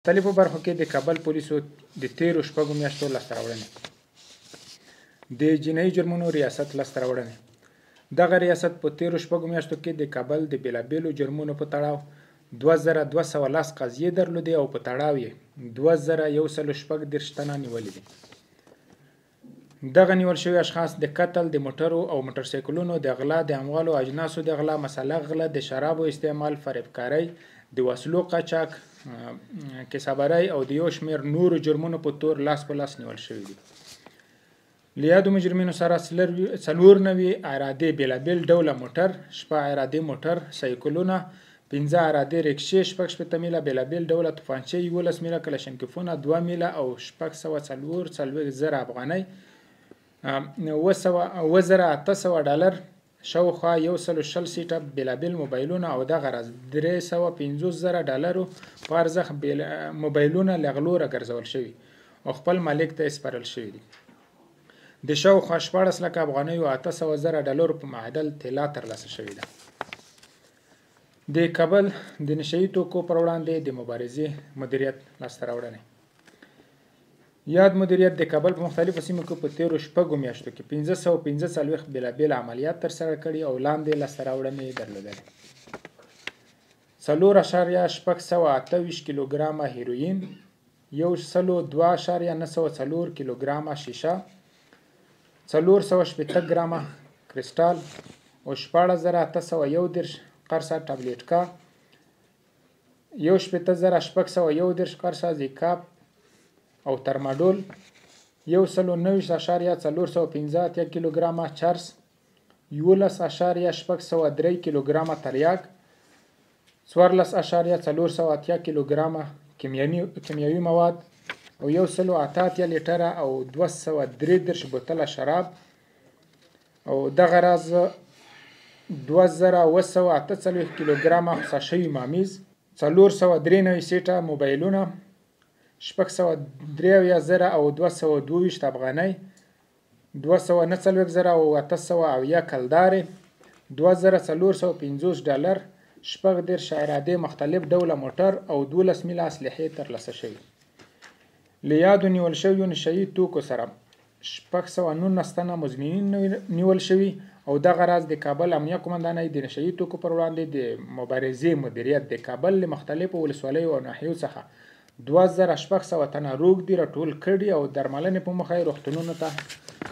مختلفو برخو کې د کابل پولیسو د تیرو شپږو میاشتو لاسته راوړنې. د جنایي جرمونو ریاست لاسته راوړنې. دغه ریاست په تیرو شپږو میاشتو کې د کابل د بېلابېلو جرمونو په تړاو 2210 قضیې درلودې او په تړاو یې 2146 تنه نیولي دي. دغه نیول شوي اشخاص د قتل، د موټرو او موټرسایکلونو د غلا، د اموالو اجناسو د غلا، مساله غله، د شرابو استعمال، فریبکارۍ، د وسلو قاچاق، کسابرۍ او د یو شمېر نورو جرمونو په تور لاس په لاس نیول شوي دي. له یادو مجرمینو سره 94 ارادې بېلابېل ډوله موټر، 6 ارادې موټر سایکلونه، 15 ارادې رکشې، 6 میله بېلابېل ډوله توپانچې، 11 میله کلشنکوفونه، 2 میله او 640 افغانۍ، 7800 ډالر، شاوخوا 120 سیټه بېلابېل موبایلونه او دغه راز 350,000 ډالرو په ارزښت موبایلونه له غلو راګرځول شوي او خپل مالک ته یې سپارل شوي دي. د شاوخوا 14 لکه افغانیو 800,000 ډالرو په معادل طلا ترلاسه شوې ده. د کابل د نشه یي توکو پر وړاندې د مبارزې مدیریت لاسته راوړنې. یاد مدیریت د کابل په مختلفو سیمو کې په تیرو شپږو میاشتو کې 545 بېلابېل عملیات ترسره کړي او لاندې لاسته راوړنې یې درلودلې: 4.628 کیلوګرامه هیروین، 102.904 کیلوګرامه شیشه، 480 ګرامه کرسټال او 16811 قرصه ټابلیټکا، 18611 قرصه زیکاپ او ترماډول، 190.415 کیلوګرامه چرس، 11.603 کیلوګرامه تریاک، 14.480 کیلوګرامه کیمیاوي مواد او 108 لیټره او 233 بوتله شراب او دغه راز 2748 کیلوګرامه خصا شوي مامیز، 493 سیټه موبایلونه، 673,000 او 222 افغانۍ، 249,000 او 870 کلدارې، 2450 ډالر، 14 ارادې مختلف ډوله موټر او 12 میله اسلحې ترلاسه شوي. له یادو نیول شویو نشه یي توکو سره 619 تنه مزدورین نیول شوي او دغه راز د کابل امنیه قومندانۍ د نشه یي توکو پر وړاندې د مبارزې مدیریت د کابل له مختلفو ولسوالیو او ناحیو څخه 2600 تنه روږدي راټول کړي او درملنې په موخه یې روغتونونو ته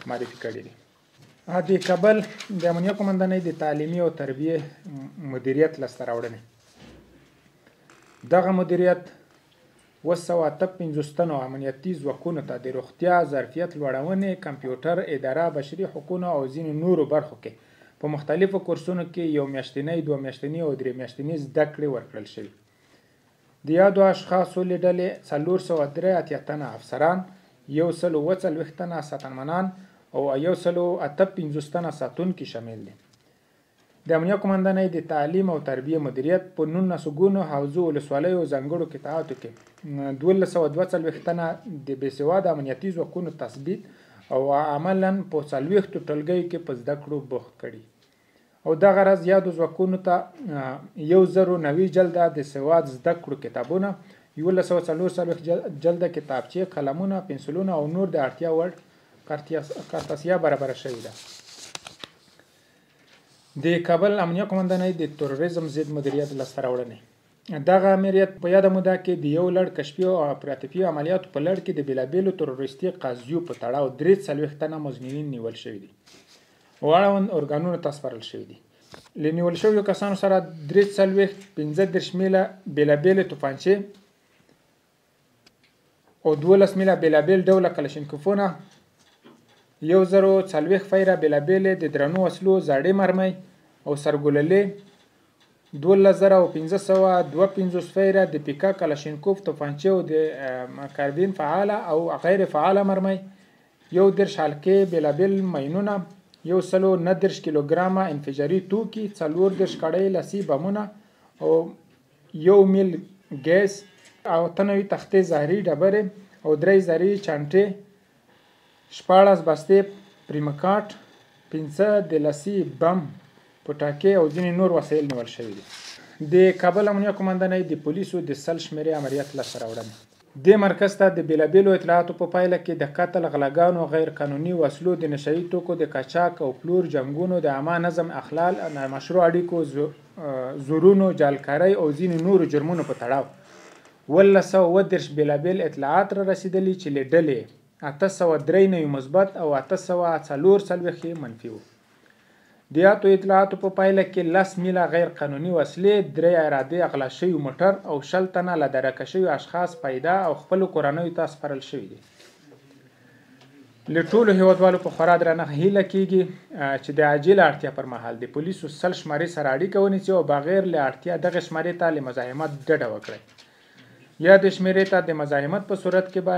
معرفي کړي دي. د کابل د امنیه قومندانۍ د تعلیمي او تربیې مدیریت لاسته راوړنې. دغه مدیریت 258 تنو امنیتي ځواکونو ته د روغتیا، ظرفیت لوړونې، کمپیوټر، اداره، بشري حقونو او ځینو نورو برخو کې په مختلفو کورسونو کې 1 میاشتنۍ، 2 میاشتنۍ او 3 میاشتنۍ زده کړې ورکړل شوي. د یادو اشخاصو له ډلې 483 تنه افسران، 140 تنه ساتنمنان او 158 تنه ساتونکي شامل دي. د امنیه قومندانۍ د تعلیم او تربیې مدیریت په 19 ګونو حوزو ولسوالیو ځانګړو قطاعاتو کې 1242 تنه د بې سواده امنیتي ځواکونو تثبیت او عملاً په 40 ټولګیو کې په زده کړو بوخت کړي او دغه راز یادو ځواکونو ته 1090 جلده د سواد زده کړو کتابونه، 1144 جلده کتابچې، قلمونه، پنسلونه او نور د اړتیا وړ کارتاسیا برابره شوې ده. د کابل امنیه قومندانۍ د تروریزم ضد مدیریت لاسته راوړنې. دغه امریت په یاده موده کې د یو لړ کشفي او اپراتیفي عملیاتو په لړ کې د بېلابېلو تروریستي قضیو په تړاو 43 تنه مزدورین نیول شوي دي او اړوند ارګانونو ته سپارل شوي دي. له نیول شویو کسانو سره 15 میله بېلابېلې توپانچې او 12 میله بېلابېل ډوله کلشنکوفونه، 140 فیره بېلابېلې د درنو وسلو زاړې مرمۍ او سرګلولې، 12552 فیره د پیکا کلشنکوف توپانچې او د کاربین فعاله او غیر فعاله مرمۍ، 10 حلقې بېلابېل ماینونه، 190 کیلوګرامه انفجاري توکي، 40 کړۍ لاسي بمونه او 1 میل ګیس، 98 تختې زهري ډبرې او 3 زرعي چانټې، 14 بستې پریمکاټ، 5 د لاسي بم پټاکې او ځینې نور وسایل نیول شوي دي. د کابل امنیه قومندانۍ د پولیسو د سل شمېرې عملیات لاسته راوړنې دې مرکز ته د بېلابېلو اطلاعاتو په پایله کې د قتل، غلاګانو، غیر قانوني وسلو، د نشهیي توکو د قاچاق او پلور، جنګونو، د عامه نظم اخلال، نامشروع اړیکو، زورونو، جالکارۍ او ځینې نورو جرمونو په تړاو 1930 بېلابېل اطلاعات را رسېدلي چې له ډلې 893 مثبت او 844 منفي وو. د یاتو اطلاعاتو په پایله کې 10 میله غیر قانوني وسلې، 3 ارادې اغلا شوي موټر او 60 تنه له درکه شوي اشخاص پیدا او خپلو کورنیو ته سپارل شوي دي. له ټولو هیوادوالو په خورا درنه هیله کیږي چې د عاجله اړتیا پر مهال د پولیسو سل شمارې سره اړیکه ونیسي او بغیر له اړتیا دغه شمارې ته له مزاحمت ډډه وکړي. یا د شمېرې ته د مزاحمت په صورت کې به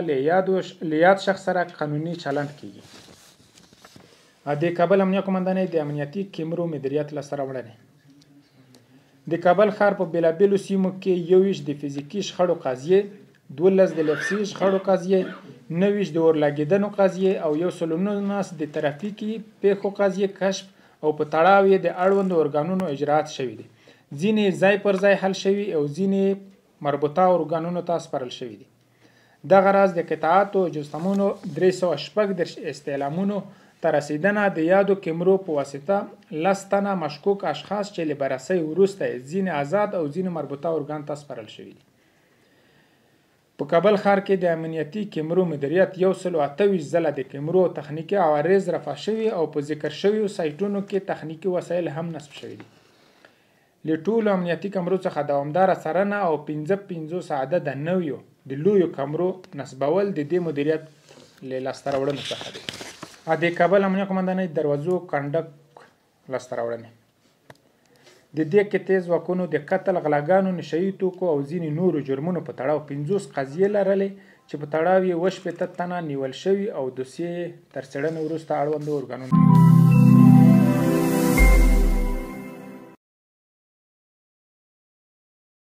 له یاد شخص سره قانوني چلند کیږي. د کابل امنیه قومندانۍ د امنیتي کیمرو مدیریت لاسته راوړنې د کابل ښار په بېلابېلو سیمو کې 21 د فزیکي شخړو قضیې، 12 د لفظي شخړو قضیې، 29 د اورلګېدنو قضیې او 119 د ترافیکي پیښو قضیې کشف او په تړاو یې د اړوندو ارګانونو اجراات شوي دي. ځینې ځای پر ځای حل شوي او ځینې مربوطه ارګانونو ته سپارل شوي دي. دغه راز د قطعاتو جستمونو 314 استعلامونو ته رسیدنه د یادو کیمرو په واسطه 10 تنه مشکوک اشخاص چې له بررسۍ وروسته ځینې آزاد او ځینې مربوطه ارګان ته سپارل شوي دي. په کابل ښار کې د امنیتي کیمرو مدیریت 128 ځله د کیمرو تخنیکي عوارض رفع شوي او په ذکر شویو سایټونو کې تخنیکي وسایل هم نصب شوي دي. له ټولو امنیتي کیمرو څخه دوامداره څارنه او 55 عدد نویو د لویو کیمرو نصبول د دې مدیریت له لاسته راوړنو څخه دي. د کابل امنیه قومندانۍ دروازو کنډک لاسته راوړنې د دې کې تیز ځواکونو د قتل، غلاګانو، نشهیي توکو او ځینې نورو جرمونو په تړاو 50 قضیې لرلې چې په تړاو یې 80 تنه نیول شوي او دوسیې تر څېړنې وروسته اړوندو ارګانونو